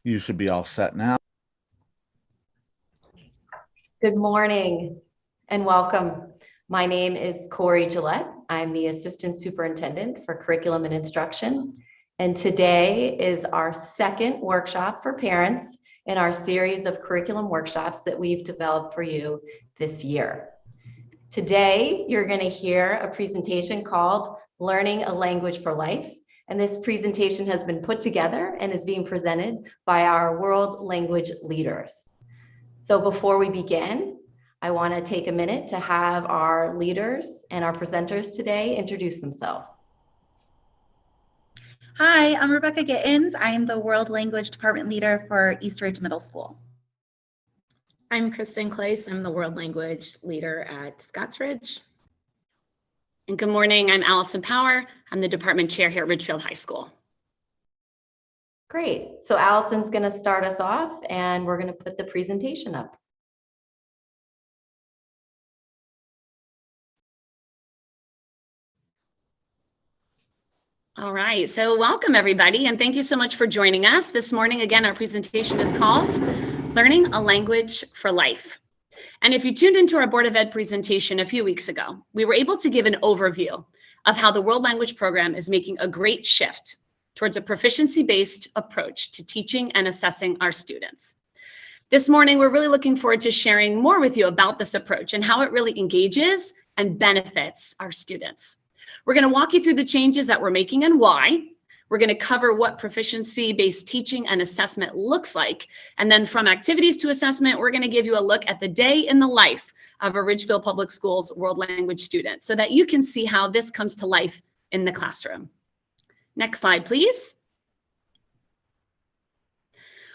You should be all set now. Good morning and welcome. My name is Corey Gillette. I'm the Assistant Superintendent for Curriculum and Instruction. And today is our second workshop for parents in our series of curriculum workshops that we've developed for you this year. Today, you're going to hear a presentation called Learning a Language for Life. And this presentation has been put together and is being presented by our world language leaders. So before we begin, I want to take a minute to have our leaders and our presenters today introduce themselves. Hi, I'm Rebecca Gittins. I am the World Language Department Leader for Eastridge Middle School. I'm Kristen Clace. I'm the World Language Leader at Scottsridge. And good morning, I'm Allison Power. I'm the Department Chair here at Ridgefield High School. Great. So Allison's going to start us off and we're going to put the presentation up. All right, so welcome everybody, and thank you so much for joining us. This morning, again, our presentation is called Learning a Language for Life. And if you tuned into our Board of Ed presentation a few weeks ago, we were able to give an overview of how the World Language Program is making a great shift towards a proficiency-based approach to teaching and assessing our students. This morning, we're really looking forward to sharing more with you about this approach and how it really engages and benefits our students. We're going to walk you through the changes that we're making and why. We're going to cover what proficiency-based teaching and assessment looks like. And then from activities to assessment, we're going to give you a look at the day in the life of a Ridgefield Public Schools World Language student so that you can see how this comes to life in the classroom. Next slide, please.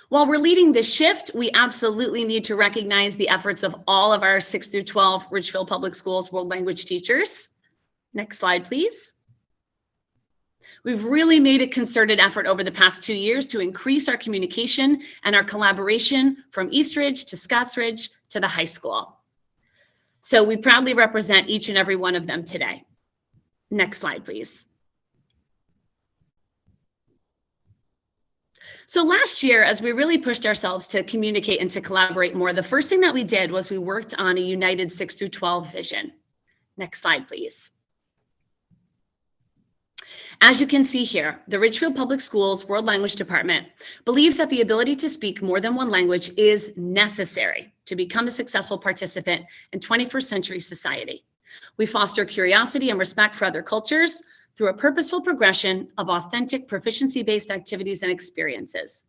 While we're leading this shift, we absolutely need to recognize the efforts of all of our 6 through 12 Ridgefield Public Schools World Language teachers. Next slide, please. We've really made a concerted effort over the past 2 years to increase our communication and our collaboration from Eastridge to Scottsridge to the high school. So we proudly represent each and every one of them today. Next slide, please. So last year, as we really pushed ourselves to communicate and to collaborate more, the first thing that we did was we worked on a united 6 through 12 vision. Next slide, please. As you can see here, the Ridgefield Public Schools World Language Department believes that the ability to speak more than one language is necessary to become a successful participant in 21st century society. We foster curiosity and respect for other cultures through a purposeful progression of authentic proficiency-based activities and experiences.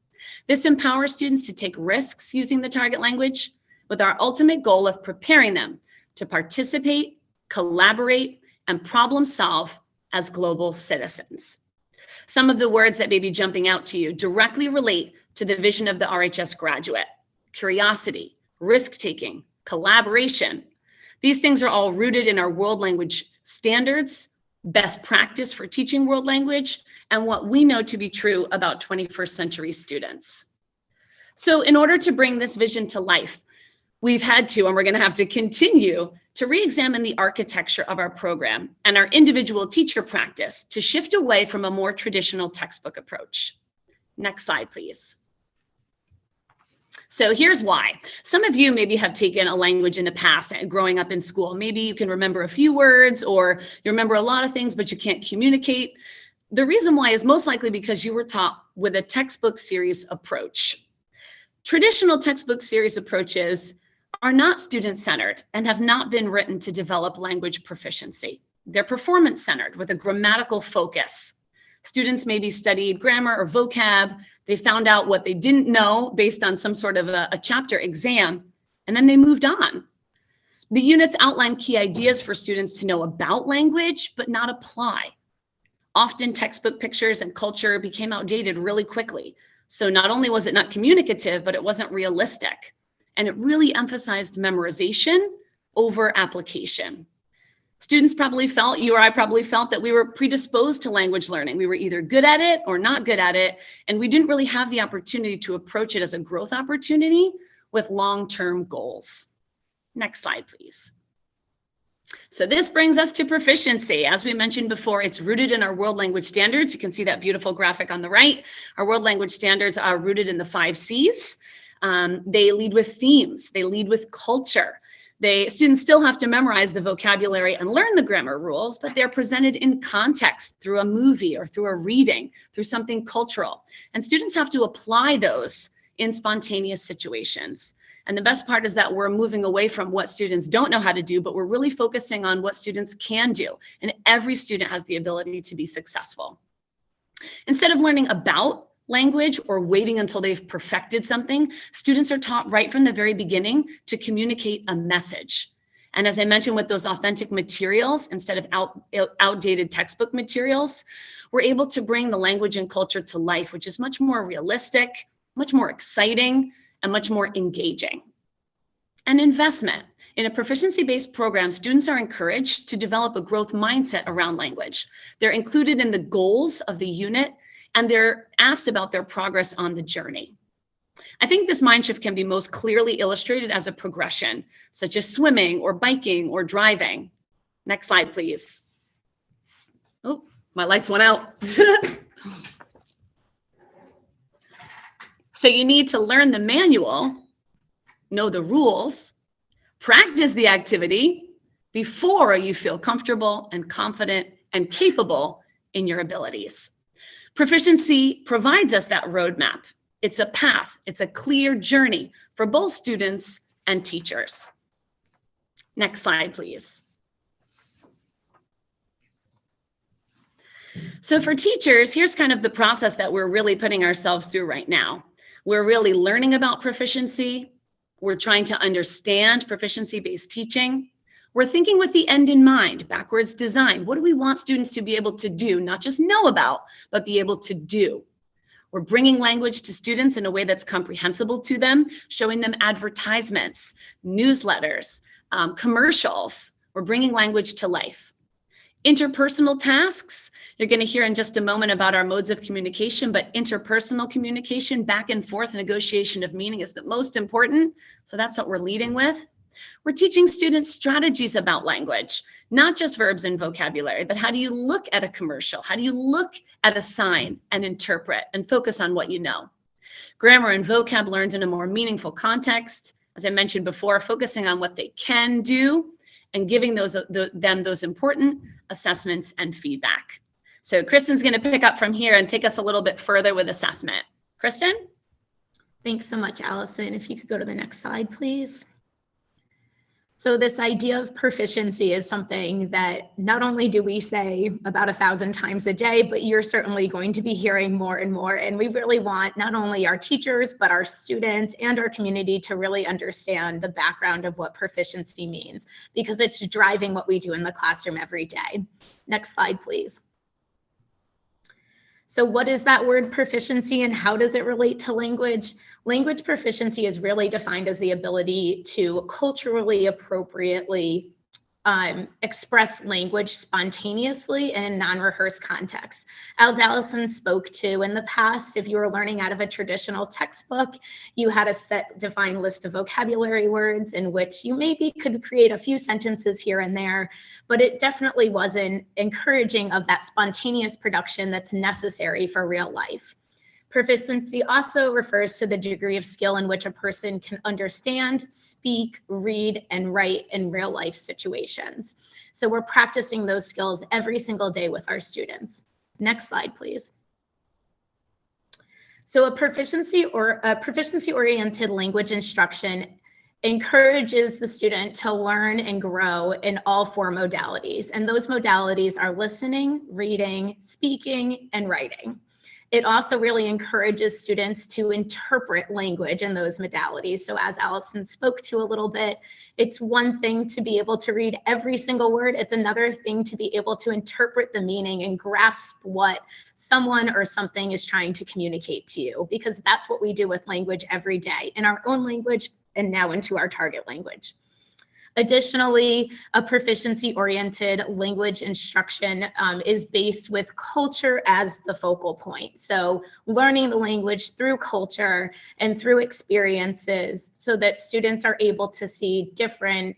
This empowers students to take risks using the target language with our ultimate goal of preparing them to participate, collaborate, and problem solve as global citizens. Some of the words that may be jumping out to you directly relate to the vision of the RHS graduate: curiosity, risk-taking, collaboration. These things are all rooted in our world language standards, best practice for teaching world language, and what we know to be true about 21st century students. So in order to bring this vision to life, we've had to, and we're going to have to continue to re-examine the architecture of our program and our individual teacher practice to shift away from a more traditional textbook approach. Next slide, please. So here's why. Some of you maybe have taken a language in the past growing up in school. Maybe you can remember a few words or you remember a lot of things, but you can't communicate. The reason why is most likely because you were taught with a textbook series approach. Traditional textbook series approaches are not student-centered and have not been written to develop language proficiency. They're performance-centered with a grammatical focus. Students maybe studied grammar or vocab. They found out what they didn't know based on some sort of a chapter exam, and then they moved on. The units outline key ideas for students to know about language, but not apply. Often textbook pictures and culture became outdated really quickly. So not only was it not communicative, but it wasn't realistic. And it really emphasized memorization over application. Students probably felt, you or I probably felt, that we were predisposed to language learning. We were either good at it or not good at it, and we didn't really have the opportunity to approach it as a growth opportunity with long-term goals. Next slide, please. So this brings us to proficiency. As we mentioned before, it's rooted in our world language standards. You can see that beautiful graphic on the right. Our world language standards are rooted in the 5 C's. They lead with themes. They lead with culture. Students still have to memorize the vocabulary and learn the grammar rules, but they're presented in context through a movie or through a reading, through something cultural. And students have to apply those in spontaneous situations. And the best part is that we're moving away from what students don't know how to do, but we're really focusing on what students can do. And every student has the ability to be successful. Instead of learning about language or waiting until they've perfected something, students are taught right from the very beginning to communicate a message. And as I mentioned with those authentic materials, instead of outdated textbook materials, we're able to bring the language and culture to life, which is much more realistic, much more exciting, and much more engaging. And investment. In a proficiency-based program, students are encouraged to develop a growth mindset around language. They're included in the goals of the unit, and they're asked about their progress on the journey. I think this mind shift can be most clearly illustrated as a progression, such as swimming or biking or driving. Next slide, please. Oh, my lights went out. So you need to learn the manual, know the rules, practice the activity before you feel comfortable and confident and capable in your abilities. Proficiency provides us that roadmap. It's a path, it's a clear journey for both students and teachers. Next slide, please. So for teachers, here's kind of the process that we're really putting ourselves through right now. We're really learning about proficiency. We're trying to understand proficiency-based teaching. We're thinking with the end in mind, backwards design. What do we want students to be able to do, not just know about, but be able to do? We're bringing language to students in a way that's comprehensible to them, showing them advertisements, newsletters, commercials. We're bringing language to life. Interpersonal tasks, you're going to hear in just a moment about our modes of communication, but interpersonal communication, back and forth, negotiation of meaning is the most important. So that's what we're leading with. We're teaching students strategies about language, not just verbs and vocabulary, but how do you look at a commercial? How do you look at a sign and interpret and focus on what you know? Grammar and vocab learned in a more meaningful context. As I mentioned before, focusing on what they can do and giving them those important assessments and feedback. So Kristen's going to pick up from here and take us a little bit further with assessment. Kristen? Thanks so much, Allison. If you could go to the next slide, please. So this idea of proficiency is something that not only do we say about 1,000 times a day, but you're certainly going to be hearing more and more. And we really want not only our teachers, but our students and our community to really understand the background of what proficiency means, because it's driving what we do in the classroom every day. Next slide, please. So what is that word proficiency and how does it relate to language? Language proficiency is really defined as the ability to culturally appropriately express language spontaneously in a non-rehearsed context. As Allison spoke to in the past, if you were learning out of a traditional textbook, you had a set defined list of vocabulary words in which you maybe could create a few sentences here and there, but it definitely wasn't encouraging of that spontaneous production that's necessary for real life. Proficiency also refers to the degree of skill in which a person can understand, speak, read, and write in real life situations. So we're practicing those skills every single day with our students. Next slide, please. So a proficiency-oriented language instruction encourages the student to learn and grow in all 4 modalities. And those modalities are listening, reading, speaking, and writing. It also really encourages students to interpret language in those modalities. So as Allison spoke to a little bit, it's one thing to be able to read every single word. It's another thing to be able to interpret the meaning and grasp what someone or something is trying to communicate to you, because that's what we do with language every day in our own language and now into our target language. Additionally, a proficiency-oriented language instruction is based with culture as the focal point. So learning the language through culture and through experiences so that students are able to see different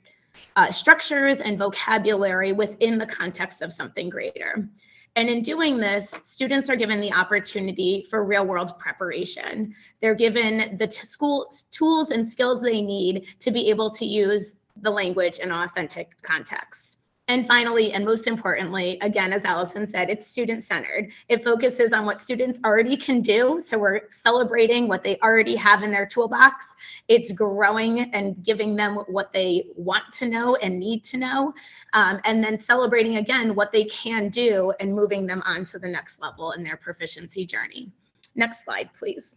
structures and vocabulary within the context of something greater. And in doing this, students are given the opportunity for real world preparation. They're given the tools and skills they need to be able to use the language in authentic contexts. And finally, and most importantly, again, as Allison said, it's student-centered. It focuses on what students already can do. So we're celebrating what they already have in their toolbox. It's growing and giving them what they want to know and need to know. And then celebrating again what they can do and moving them on to the next level in their proficiency journey. Next slide, please.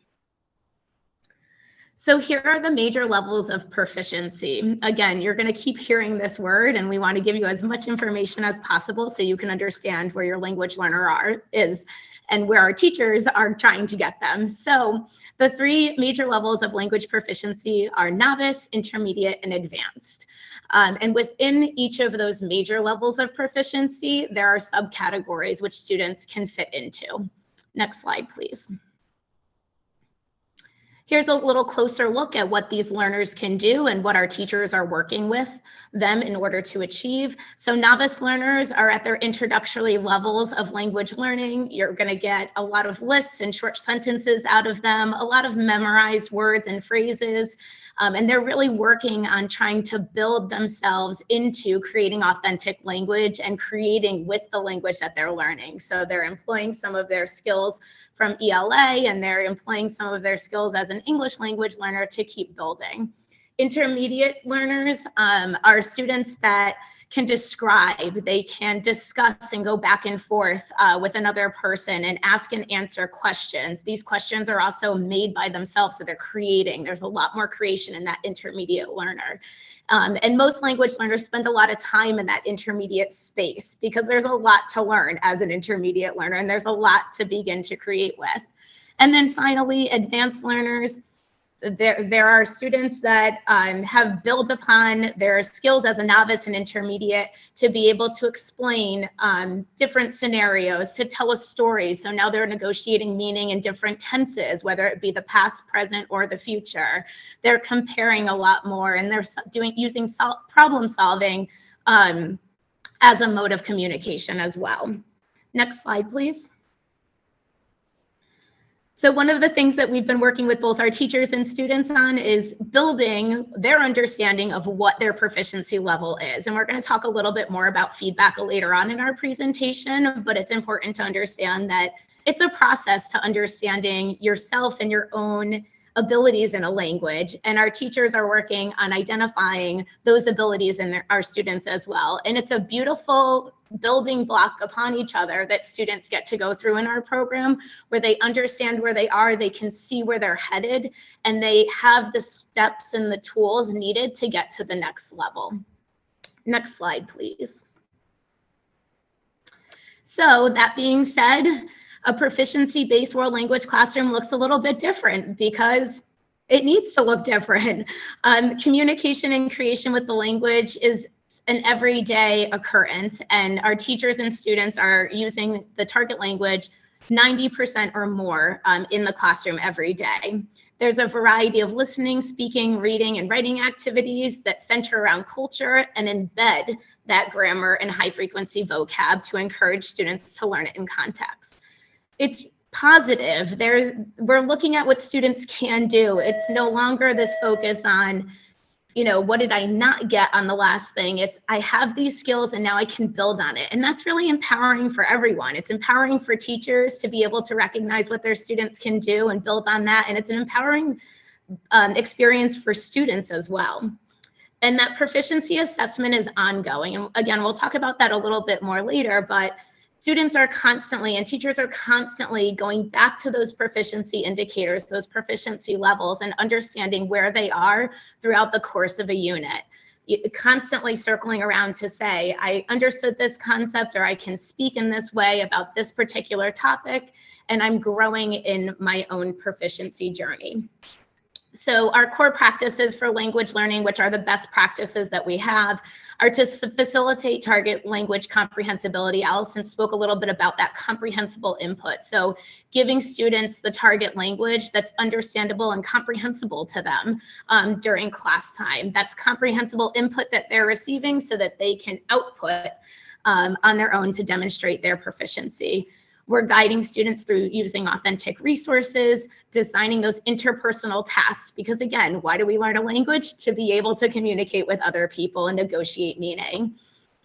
So here are the major levels of proficiency. Again, you're going to keep hearing this word, and we want to give you as much information as possible so you can understand where your language learner is and where our teachers are trying to get them. So the three major levels of language proficiency are novice, intermediate, and advanced. And within each of those major levels of proficiency, there are subcategories which students can fit into. Next slide, please. Here's a little closer look at what these learners can do and what our teachers are working with them in order to achieve. So novice learners are at their introductory levels of language learning. You're going to get a lot of lists and short sentences out of them, a lot of memorized words and phrases, and they're really working on trying to build themselves into creating authentic language and creating with the language that they're learning. So they're employing some of their skills from ELA, and they're employing some of their skills as an English language learner to keep building. Intermediate learners are students that can describe, they can discuss and go back and forth with another person and ask and answer questions. These questions are also made by themselves, so they're creating. There's a lot more creation in that intermediate learner. And most language learners spend a lot of time in that intermediate space because there's a lot to learn as an intermediate learner, and there's a lot to begin to create with. And then finally, advanced learners. There are students that have built upon their skills as a novice and intermediate to be able to explain different scenarios, to tell a story. So now they're negotiating meaning in different tenses, whether it be the past, present, or the future. They're comparing a lot more, and they're using problem solving as a mode of communication as well. Next slide, please. So one of the things that we've been working with both our teachers and students on is building their understanding of what their proficiency level is. And we're going to talk a little bit more about feedback later on in our presentation, but it's important to understand that it's a process to understanding yourself and your own abilities in a language. And our teachers are working on identifying those abilities in our students as well. And it's a beautiful building block upon each other that students get to go through in our program, where they understand where they are, they can see where they're headed, and they have the steps and the tools needed to get to the next level. Next slide, please. So that being said, a proficiency-based world language classroom looks a little bit different because it needs to look different. Communication and creation with the language is an everyday occurrence, and our teachers and students are using the target language 90% or more in the classroom every day. There's a variety of listening, speaking, reading, and writing activities that center around culture and embed that grammar and high-frequency vocab to encourage students to learn it in context. It's positive. We're looking at what students can do. It's no longer this focus on, you know, what did I not get on the last thing? It's, I have these skills and now I can build on it. And that's really empowering for everyone. It's empowering for teachers to be able to recognize what their students can do and build on that. And it's an empowering experience for students as well. And that proficiency assessment is ongoing. And again, we'll talk about that a little bit more later, but students are constantly and teachers are constantly going back to those proficiency indicators, those proficiency levels, and understanding where they are throughout the course of a unit. Constantly circling around to say, I understood this concept, or I can speak in this way about this particular topic, and I'm growing in my own proficiency journey. So our core practices for language learning, which are the best practices that we have, are to facilitate target language comprehensibility. Allison spoke a little bit about that comprehensible input. So giving students the target language that's understandable and comprehensible to them during class time. That's comprehensible input that they're receiving so that they can output on their own to demonstrate their proficiency. We're guiding students through using authentic resources, designing those interpersonal tasks, because again, why do we learn a language? To be able to communicate with other people and negotiate meaning.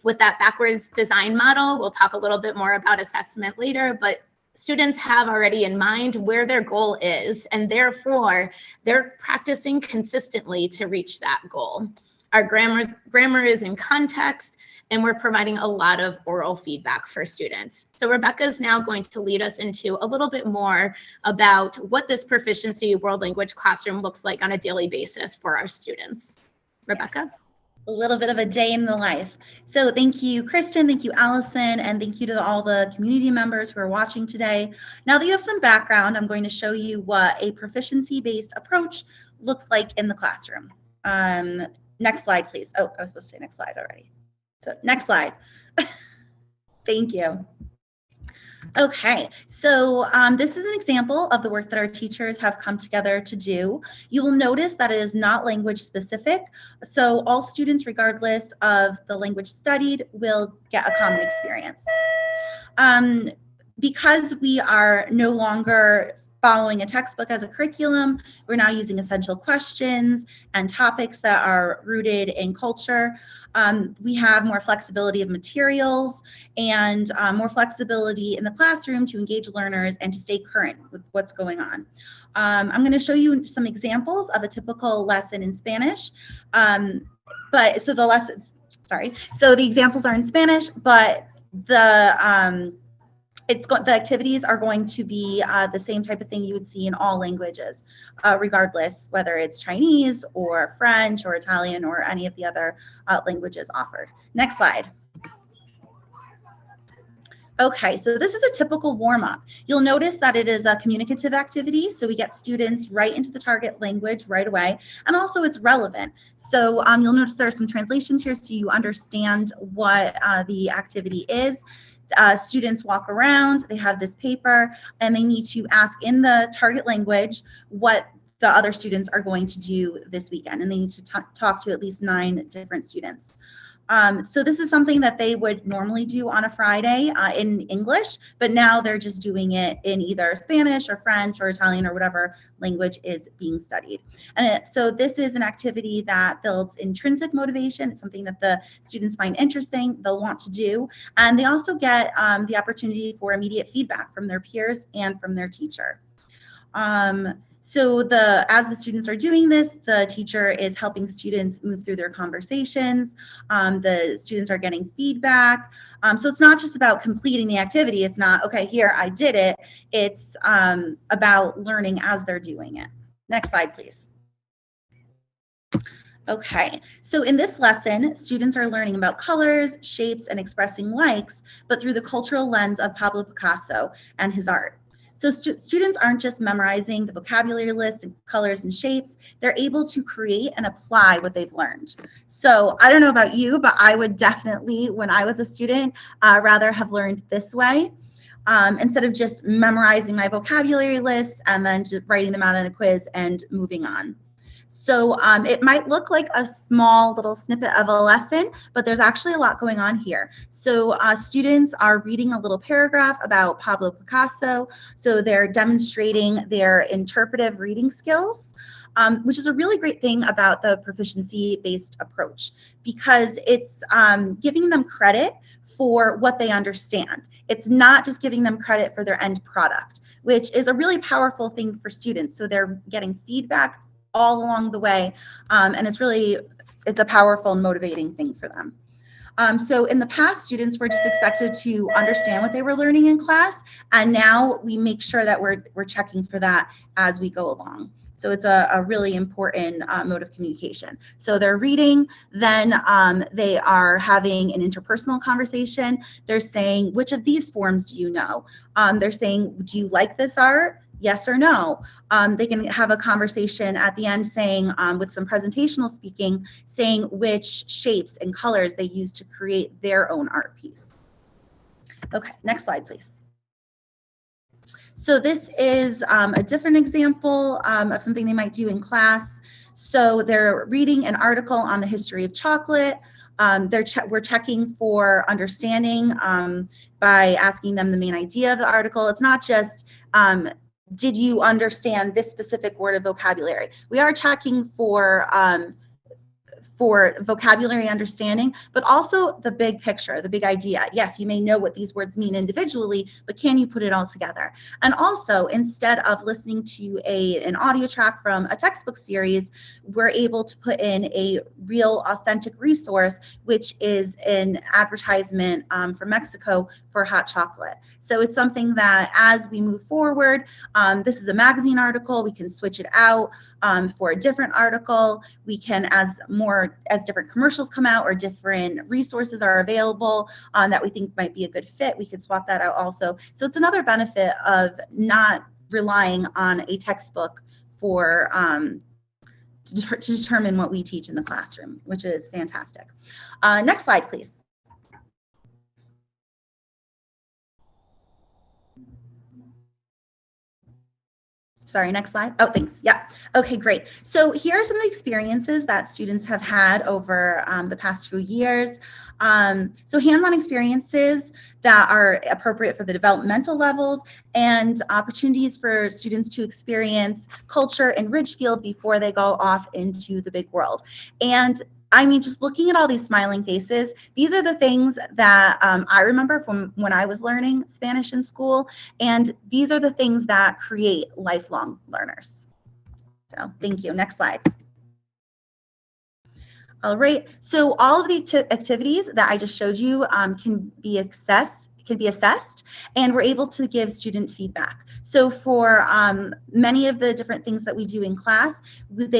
With that backwards design model, we'll talk a little bit more about assessment later, but students have already in mind where their goal is, and therefore they're practicing consistently to reach that goal. Our grammar is in context, and we're providing a lot of oral feedback for students. So Rebecca is now going to lead us into a little bit more about what this Proficiency World Language classroom looks like on a daily basis for our students. Rebecca? A little bit of a day in the life. So thank you, Kristen, thank you, Allison, and thank you to all the community members who are watching today. Now that you have some background, I'm going to show you what a proficiency-based approach looks like in the classroom. Next slide, please. Oh, I was supposed to say next slide already. So next slide. Thank you. Okay, so this is an example of the work that our teachers have come together to do. You will notice that it is not language specific. So all students, regardless of the language studied, will get a common experience. Because we are no longer following a textbook as a curriculum, we're now using essential questions and topics that are rooted in culture. We have more flexibility of materials and more flexibility in the classroom to engage learners and to stay current with what's going on. I'm going to show you some examples of a typical lesson in Spanish. So the examples are in Spanish, but the activities are going to be the same type of thing you would see in all languages, regardless whether it's Chinese or French or Italian or any of the other languages offered. Next slide. Okay, so this is a typical warm-up. You'll notice that it is a communicative activity, so we get students right into the target language right away, and also it's relevant. So you'll notice there are some translations here so you understand what the activity is. Students walk around, they have this paper, and they need to ask in the target language what the other students are going to do this weekend, and they need to talk to at least 9 different students. So this is something that they would normally do on a Friday in English, but now they're just doing it in either Spanish or French or Italian or whatever language is being studied. And so this is an activity that builds intrinsic motivation. It's something that the students find interesting, they'll want to do, and they also get the opportunity for immediate feedback from their peers and from their teacher. So as the students are doing this, the teacher is helping students move through their conversations. The students are getting feedback. So it's not just about completing the activity. It's not, okay, here, I did it. It's about learning as they're doing it. Next slide, please. Okay, so in this lesson, students are learning about colors, shapes, and expressing likes, but through the cultural lens of Pablo Picasso and his art. So students aren't just memorizing the vocabulary list and colors and shapes, they're able to create and apply what they've learned. So I don't know about you, but I would definitely, when I was a student, rather have learned this way. Instead of just memorizing my vocabulary list and then just writing them out in a quiz and moving on. So it might look like a small little snippet of a lesson, but there's actually a lot going on here. So students are reading a little paragraph about Pablo Picasso. So they're demonstrating their interpretive reading skills, which is a really great thing about the proficiency-based approach, because it's giving them credit for what they understand. It's not just giving them credit for their end product, which is a really powerful thing for students. So they're getting feedback all along the way, and it's a powerful and motivating thing for them. So in the past, students were just expected to understand what they were learning in class, and now we make sure that we're checking for that as we go along. So it's a really important mode of communication. So they're reading, then they are having an interpersonal conversation. They're saying, which of these forms do you know? They're saying, do you like this art? yes or no. They can have a conversation at the end saying, with some presentational speaking, saying which shapes and colors they use to create their own art piece. Okay, next slide, please. So this is a different example of something they might do in class. So they're reading an article on the history of chocolate. We're checking for understanding by asking them the main idea of the article. It's not just, did you understand this specific word of vocabulary? We are checking for vocabulary understanding, but also the big picture, the big idea. Yes, you may know what these words mean individually, but can you put it all together? And also, instead of listening to an audio track from a textbook series, we're able to put in a real authentic resource, which is an advertisement from Mexico for hot chocolate. So it's something that as we move forward, this is a magazine article, we can switch it out for a different article. We can, as different commercials come out or different resources are available that we think might be a good fit, we could swap that out also. So it's another benefit of not relying on a textbook for to determine what we teach in the classroom, which is fantastic. Next slide, please. Sorry, next slide. Oh, thanks. Yeah. Okay, great. So here are some of the experiences that students have had over the past few years. So hands-on experiences that are appropriate for the developmental levels and opportunities for students to experience culture in Ridgefield before they go off into the big world. And I mean, just looking at all these smiling faces, these are the things that I remember from when I was learning Spanish in school, and these are the things that create lifelong learners. So thank you. Next slide. All right, so all of the activities that I just showed you can be assessed, and we're able to give student feedback. So for many of the different things that we do in class, we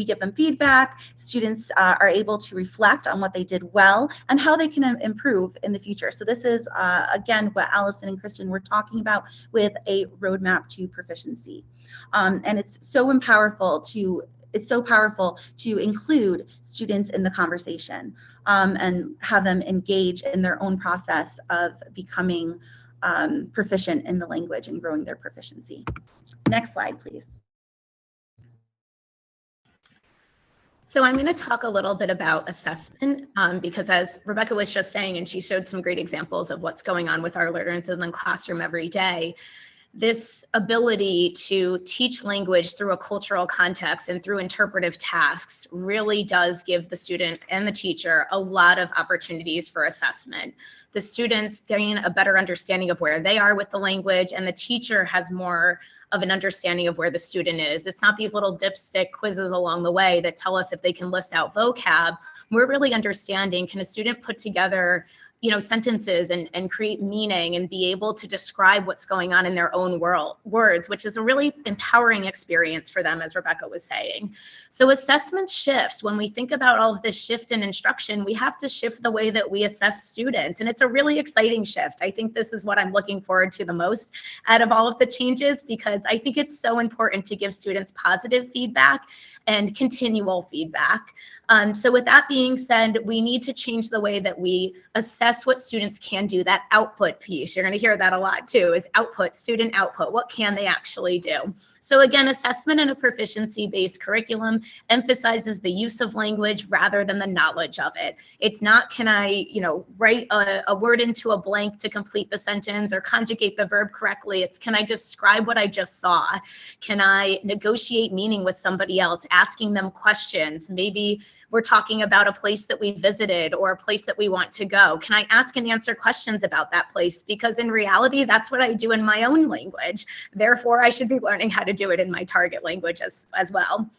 give them feedback. Students are able to reflect on what they did well and how they can improve in the future. So this is, again, what Allison and Kristen were talking about with a roadmap to proficiency. And it's so powerful to include students in the conversation and have them engage in their own process of becoming proficient in the language and growing their proficiency. Next slide, please. So I'm going to talk a little bit about assessment because as Rebecca was just saying, and she showed some great examples of what's going on with our learners in the classroom every day, this ability to teach language through a cultural context and through interpretive tasks really does give the student and the teacher a lot of opportunities for assessment. The students gain a better understanding of where they are with the language, and the teacher has more of an understanding of where the student is. It's not these little dipstick quizzes along the way that tell us if they can list out vocab. We're really understanding, can a student put together sentences and create meaning and be able to describe what's going on in their own words, which is a really empowering experience for them, as Rebecca was saying. So assessment shifts. When we think about all of this shift in instruction, we have to shift the way that we assess students. And it's a really exciting shift. I think this is what I'm looking forward to the most out of all of the changes, because I think it's so important to give students positive feedback and continual feedback. So with that being said, we need to change the way that we assess what students can do, that output piece. You're going to hear that a lot too, is output, student output. What can they actually do? So again, assessment in a proficiency-based curriculum emphasizes the use of language rather than the knowledge of it. It's not, can I, write a word into a blank to complete the sentence or conjugate the verb correctly? It's, can I describe what I just saw? Can I negotiate meaning with somebody else, asking them questions? Maybe we're talking about a place that we visited or a place that we want to go. Can I ask and answer questions about that place? Because in reality, that's what I do in my own language. Therefore, I should be learning how to do it in my target language as well.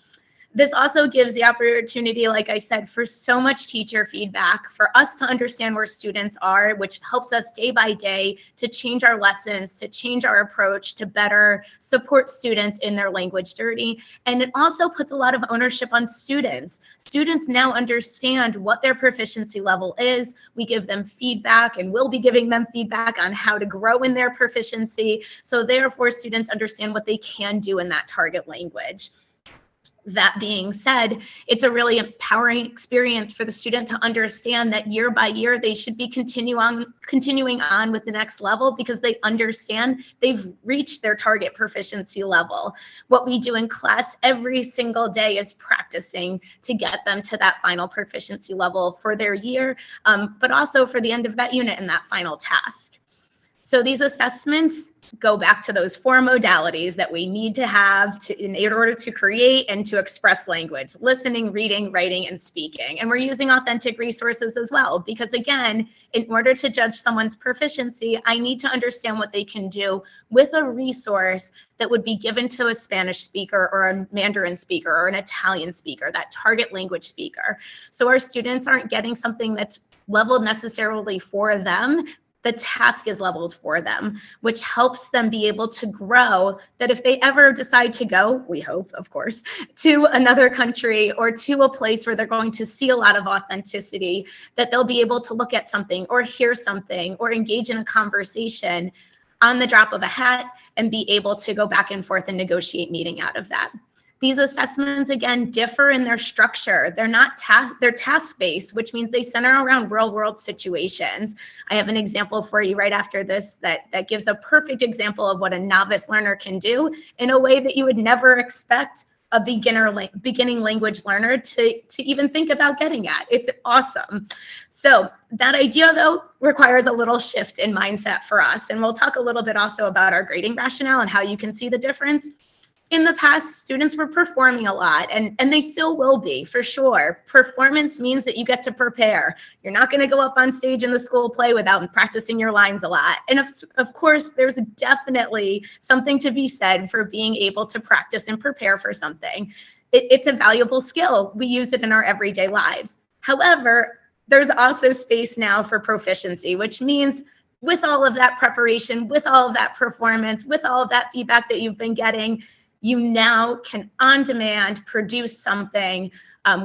This also gives the opportunity, like I said, for so much teacher feedback, for us to understand where students are, which helps us day by day to change our lessons, to change our approach, to better support students in their language journey. And it also puts a lot of ownership on students. Students now understand what their proficiency level is. We give them feedback, and we'll be giving them feedback on how to grow in their proficiency. So therefore, students understand what they can do in that target language. That being said, it's a really empowering experience for the student to understand that year by year they should be continuing on with the next level, because they understand they've reached their target proficiency level. What we do in class every single day is practicing to get them to that final proficiency level for their year, but also for the end of that unit and that final task. So these assessments go back to those 4 modalities that we need to have in order to create and to express language: listening, reading, writing, and speaking. And we're using authentic resources as well, because again, in order to judge someone's proficiency, I need to understand what they can do with a resource that would be given to a Spanish speaker or a Mandarin speaker or an Italian speaker, that target language speaker. So our students aren't getting something that's leveled necessarily for them. The task is leveled for them, which helps them be able to grow, that if they ever decide to go, we hope, of course, to another country or to a place where they're going to see a lot of authenticity, that they'll be able to look at something or hear something or engage in a conversation on the drop of a hat and be able to go back and forth and negotiate meeting out of that. These assessments, again, differ in their structure. They're task-based, which means they center around real-world situations. I have an example for you right after this that gives a perfect example of what a novice learner can do in a way that you would never expect a beginning language learner to even think about getting at. It's awesome. So that idea, though, requires a little shift in mindset for us. And we'll talk a little bit also about our grading rationale and how you can see the difference. In the past, students were performing a lot, and they still will be, for sure. Performance means that you get to prepare. You're not going to go up on stage in the school play without practicing your lines a lot. And of course, there's definitely something to be said for being able to practice and prepare for something. It's a valuable skill. We use it in our everyday lives. However, there's also space now for proficiency, which means with all of that preparation, with all of that performance, with all of that feedback that you've been getting, you now can on demand produce something,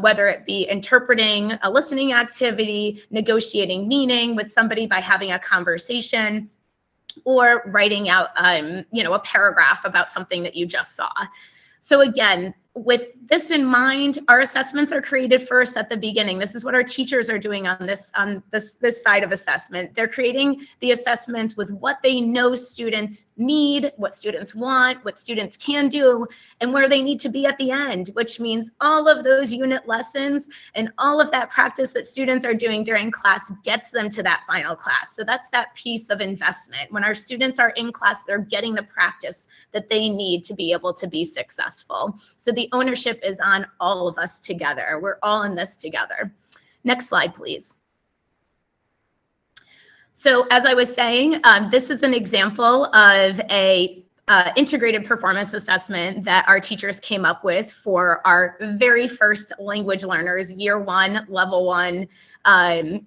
whether it be interpreting a listening activity, negotiating meaning with somebody by having a conversation, or writing out a paragraph about something that you just saw. So again, with this in mind, our assessments are created first at the beginning. This is what our teachers are doing on this side of assessment. They're creating the assessments with what they know students need, what students want, what students can do, and where they need to be at the end, which means all of those unit lessons and all of that practice that students are doing during class gets them to that final class. So that's that piece of investment. When our students are in class, they're getting the practice that they need to be able to be successful. So the ownership is on all of us together. We're all in this together. Next slide, please. So as I was saying, this is an example of a integrated performance assessment that our teachers came up with for our very first language learners, year 1, level 1,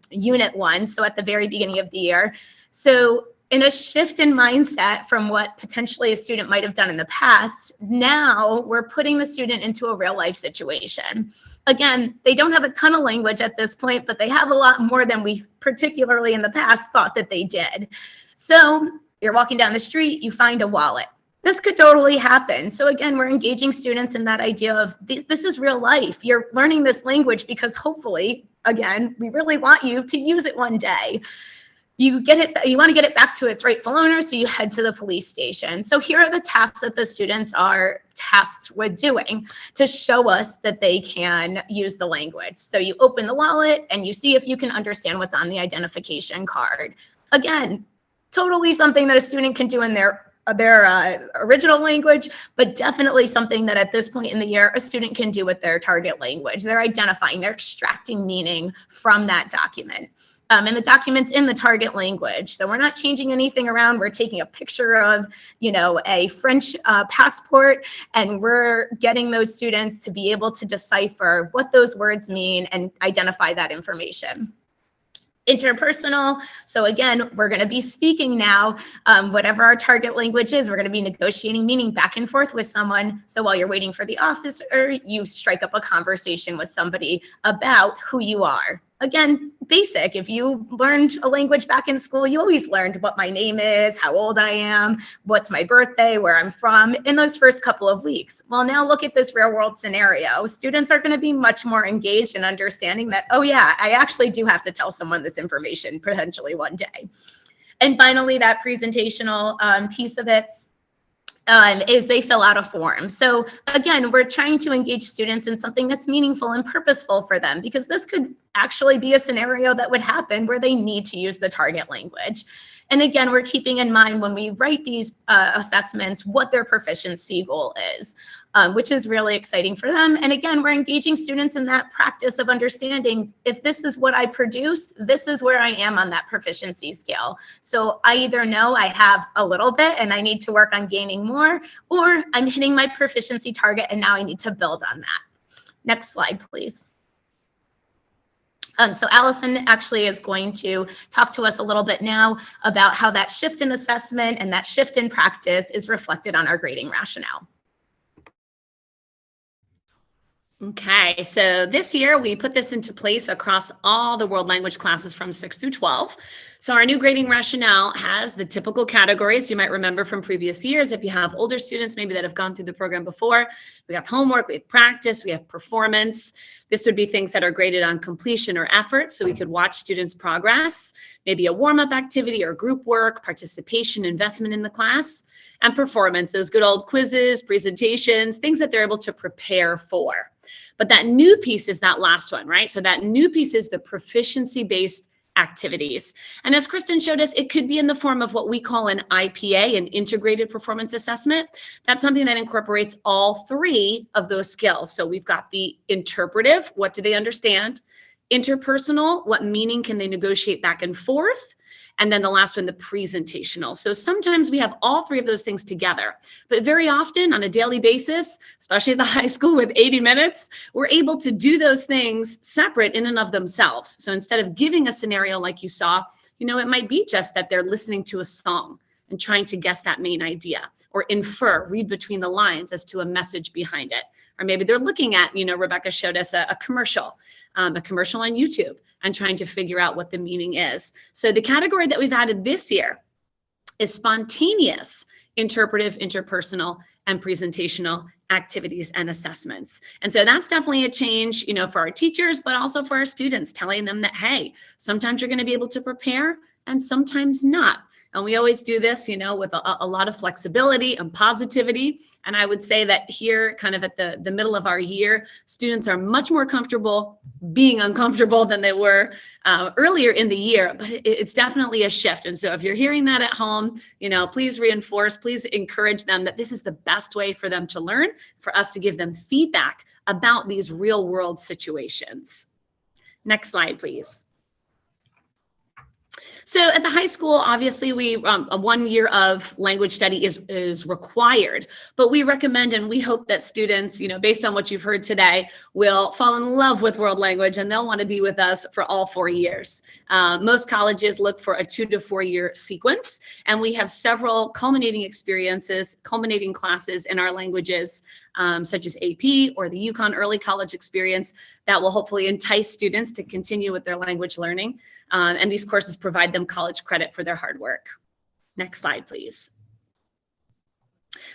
unit 1. So at the very beginning of the year. So in a shift in mindset from what potentially a student might have done in the past, now we're putting the student into a real life situation. Again, they don't have a ton of language at this point, but they have a lot more than we particularly in the past thought that they did. So you're walking down the street, you find a wallet. This could totally happen. So again, we're engaging students in that idea of this is real life. You're learning this language because hopefully, again, we really want you to use it one day. You want to get it back to its rightful owner, so you head to the police station. So here are the tasks that the students are tasked with doing to show us that they can use the language. So you open the wallet and you see if you can understand what's on the identification card. Again, totally something that a student can do in their original language, but definitely something that at this point in the year, a student can do with their target language. They're identifying, they're extracting meaning from that document. And the document's in the target language. So we're not changing anything around. We're taking a picture of, a French passport, and we're getting those students to be able to decipher what those words mean and identify that information. Interpersonal. So again, we're going to be speaking now, whatever our target language is, we're going to be negotiating meaning back and forth with someone. So while you're waiting for the officer, you strike up a conversation with somebody about who you are. Again, basic. If you learned a language back in school, you always learned what my name is, how old I am, what's my birthday, where I'm from in those first couple of weeks. Well, now look at this real world scenario. Students are going to be much more engaged in understanding that, oh yeah, I actually do have to tell someone this information potentially one day. And finally, that presentational piece of it is they fill out a form. So again, we're trying to engage students in something that's meaningful and purposeful for them, because this could actually be a scenario that would happen where they need to use the target language. And again, we're keeping in mind when we write these assessments what their proficiency goal is, which is really exciting for them. And again, we're engaging students in that practice of understanding, if this is what I produce, this is where I am on that proficiency scale. So I either know I have a little bit and I need to work on gaining more, or I'm hitting my proficiency target and now I need to build on that. Next slide, please. So Allison actually is going to talk to us a little bit now about how that shift in assessment and that shift in practice is reflected on our grading rationale. Okay, so this year we put this into place across all the world language classes from 6 through 12. So our new grading rationale has the typical categories you might remember from previous years. If you have older students maybe that have gone through the program before, we have homework, we have practice, we have performance. This would be things that are graded on completion or effort, so we could watch students' progress, maybe a warm-up activity or group work, participation, investment in the class, and performance, those good old quizzes, presentations, things that they're able to prepare for. But that new piece is that last one, right? So that new piece is the proficiency-based activities. And as Kristen showed us, it could be in the form of what we call an IPA, an integrated performance assessment. That's something that incorporates all three of those skills. So we've got the interpretive, what do they understand? Interpersonal, what meaning can they negotiate back and forth? And then the last one, the presentational. So sometimes we have all three of those things together, but very often on a daily basis, especially at the high school with 80 minutes, we're able to do those things separate in and of themselves. So instead of giving a scenario like you saw, it might be just that they're listening to a song and trying to guess that main idea, or infer, read between the lines as to a message behind it. Or maybe they're looking at, Rebecca showed us a commercial on YouTube and trying to figure out what the meaning is. So the category that we've added this year is spontaneous, interpretive, interpersonal, and presentational activities and assessments. And so that's definitely a change, for our teachers, but also for our students, telling them that, hey, sometimes you're going to be able to prepare and sometimes not. And we always do this, with a lot of flexibility and positivity. And I would say that here, kind of at the middle of our year, students are much more comfortable being uncomfortable than they were earlier in the year. But it's definitely a shift. And so if you're hearing that at home, please reinforce, please encourage them that this is the best way for them to learn, for us to give them feedback about these real world situations. Next slide, please. So at the high school, obviously, we a 1 year of language study is required, but we recommend and we hope that students, based on what you've heard today, will fall in love with world language and they'll want to be with us for all 4 years. Most colleges look for a 2 to 4 year sequence, and we have several culminating classes in our languages, such as AP or the UConn Early College Experience, that will hopefully entice students to continue with their language learning. And these courses provide them college credit for their hard work. Next slide, please.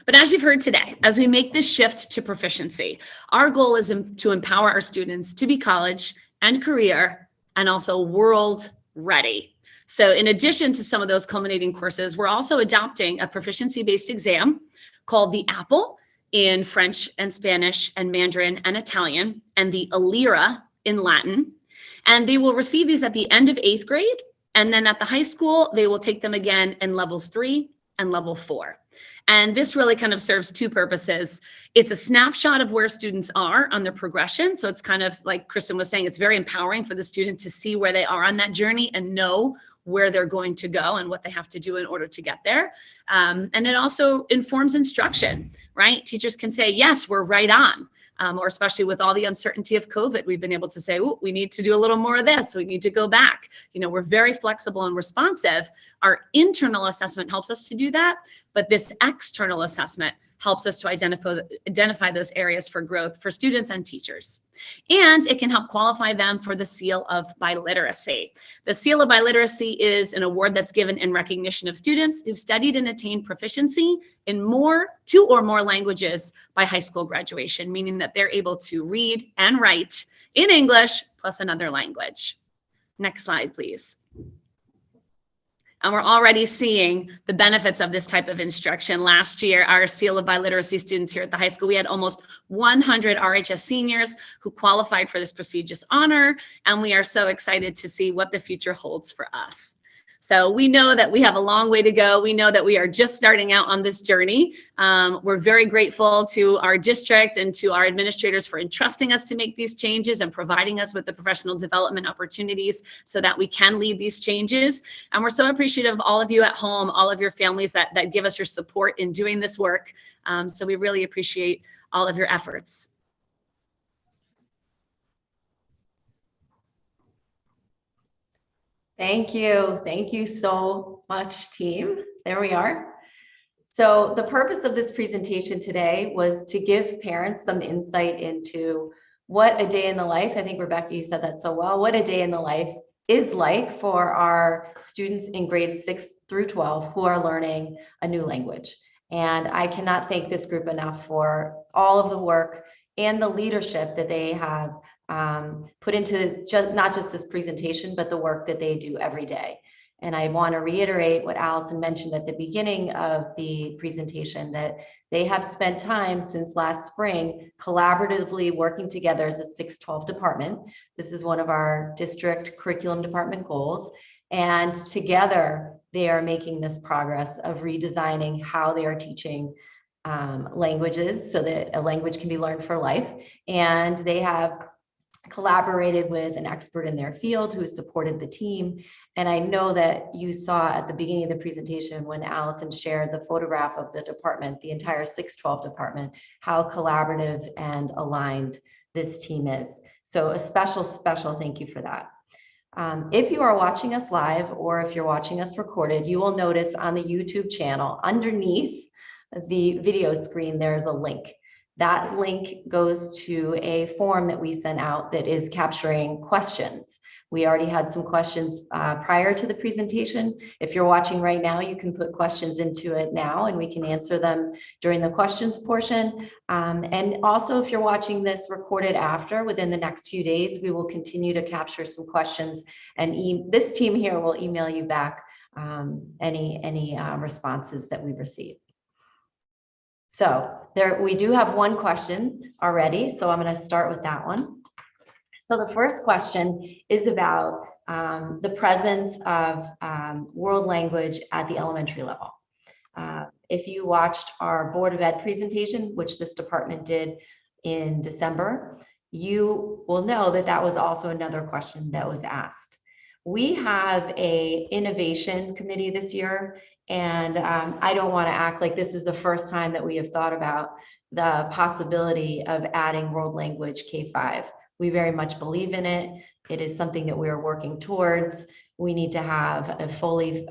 But as you've heard today, as we make this shift to proficiency, our goal is to empower our students to be college and career and also world ready. So in addition to some of those culminating courses, we're also adopting a proficiency-based exam called the PABLO in French and Spanish and Mandarin and Italian, and the ALIRA in Latin. And they will receive these at the end of 8th grade. And then at the high school, they will take them again in levels 3 and level 4. And this really kind of serves two purposes. It's a snapshot of where students are on their progression. So it's kind of like Kristen was saying, it's very empowering for the student to see where they are on that journey and know where they're going to go and what they have to do in order to get there. And it also informs instruction, right? Teachers can say, yes, we're right on. Or especially with all the uncertainty of COVID, we've been able to say, oh, we need to do a little more of this. We need to go back. You know, we're very flexible and responsive. Our internal assessment helps us to do that, but this external assessment helps us to identify those areas for growth for students and teachers. And it can help qualify them for the Seal of Biliteracy. The Seal of Biliteracy is an award that's given in recognition of students who've studied and attained proficiency in two or more languages by high school graduation, meaning that they're able to read and write in English plus another language. Next slide, please. And we're already seeing the benefits of this type of instruction. Last year, our Seal of Biliteracy students here at the high school, we had almost 100 RHS seniors who qualified for this prestigious honor, and we are so excited to see what the future holds for us. So we know that we have a long way to go. We know that we are just starting out on this journey. We're very grateful to our district and to our administrators for entrusting us to make these changes and providing us with the professional development opportunities so that we can lead these changes. And we're so appreciative of all of you at home, all of your families that give us your support in doing this work. So we really appreciate all of your efforts. Thank you. Thank you so much, team. There we are. So the purpose of this presentation today was to give parents some insight into what a day in the life, I think Rebecca, you said that so well, what a day in the life is like for our students in grades 6 through 12 who are learning a new language. And I cannot thank this group enough for all of the work and the leadership that they have put into not just this presentation, but the work that they do every day. And I want to reiterate what Allison mentioned at the beginning of the presentation, that they have spent time since last spring collaboratively working together as a 612 department. This is one of our district curriculum department goals. And together they are making this progress of redesigning how they are teaching languages so that a language can be learned for life. And they have collaborated with an expert in their field who supported the team. And I know that you saw at the beginning of the presentation when Allison shared the photograph of the department, the entire 612 department, how collaborative and aligned this team is. So a special thank you for that. If you are watching us live or if you're watching us recorded, you will notice on the YouTube channel underneath the video screen, there's a link. That link goes to a form that we sent out that is capturing questions. We already had some questions prior to the presentation. If you're watching right now, you can put questions into it now and we can answer them during the questions portion. And also, if you're watching this recorded after, within the next few days, we will continue to capture some questions, and this team here will email you back any responses that we receive. So we do have one question already, so I'm going to start with that one. So the first question is about the presence of world language at the elementary level. If you watched our Board of Ed presentation, which this department did in December, you will know that that was also another question that was asked. We have an innovation committee this year, and I don't want to act like this is the first time that we have thought about the possibility of adding world language K-5. We very much believe in it. It is something that we are working towards. We need to have a fully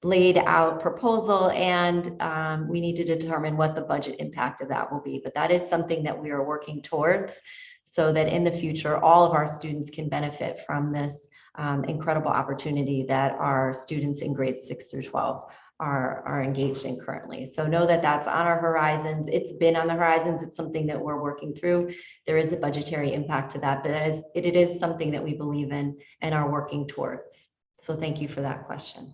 laid out proposal, and we need to determine what the budget impact of that will be. But that is something that we are working towards so that in the future, all of our students can benefit from this incredible opportunity that our students in grades 6 through 12 are engaged in currently. So know that that's on our horizons. It's been on the horizons. It's something that we're working through. There is a budgetary impact to that, but it is something that we believe in and are working towards. So thank you for that question.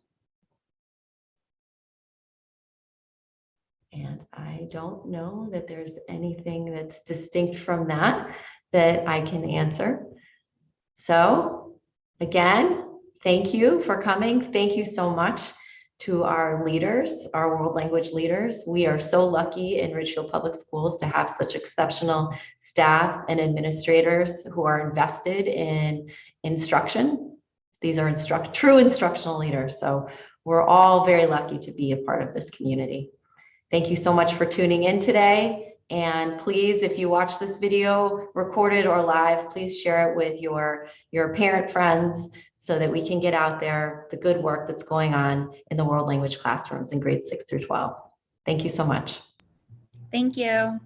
And I don't know that there's anything that's distinct from that I can answer. So again, thank you for coming. Thank you so much. to our leaders, our world language leaders. We are so lucky in Ridgefield Public Schools to have such exceptional staff and administrators who are invested in instruction. These are true instructional leaders. So we're all very lucky to be a part of this community. Thank you so much for tuning in today. And please, if you watch this video recorded or live, please share it with your parent friends so that we can get out there the good work that's going on in the world language classrooms in grades 6 through 12. Thank you so much. Thank you.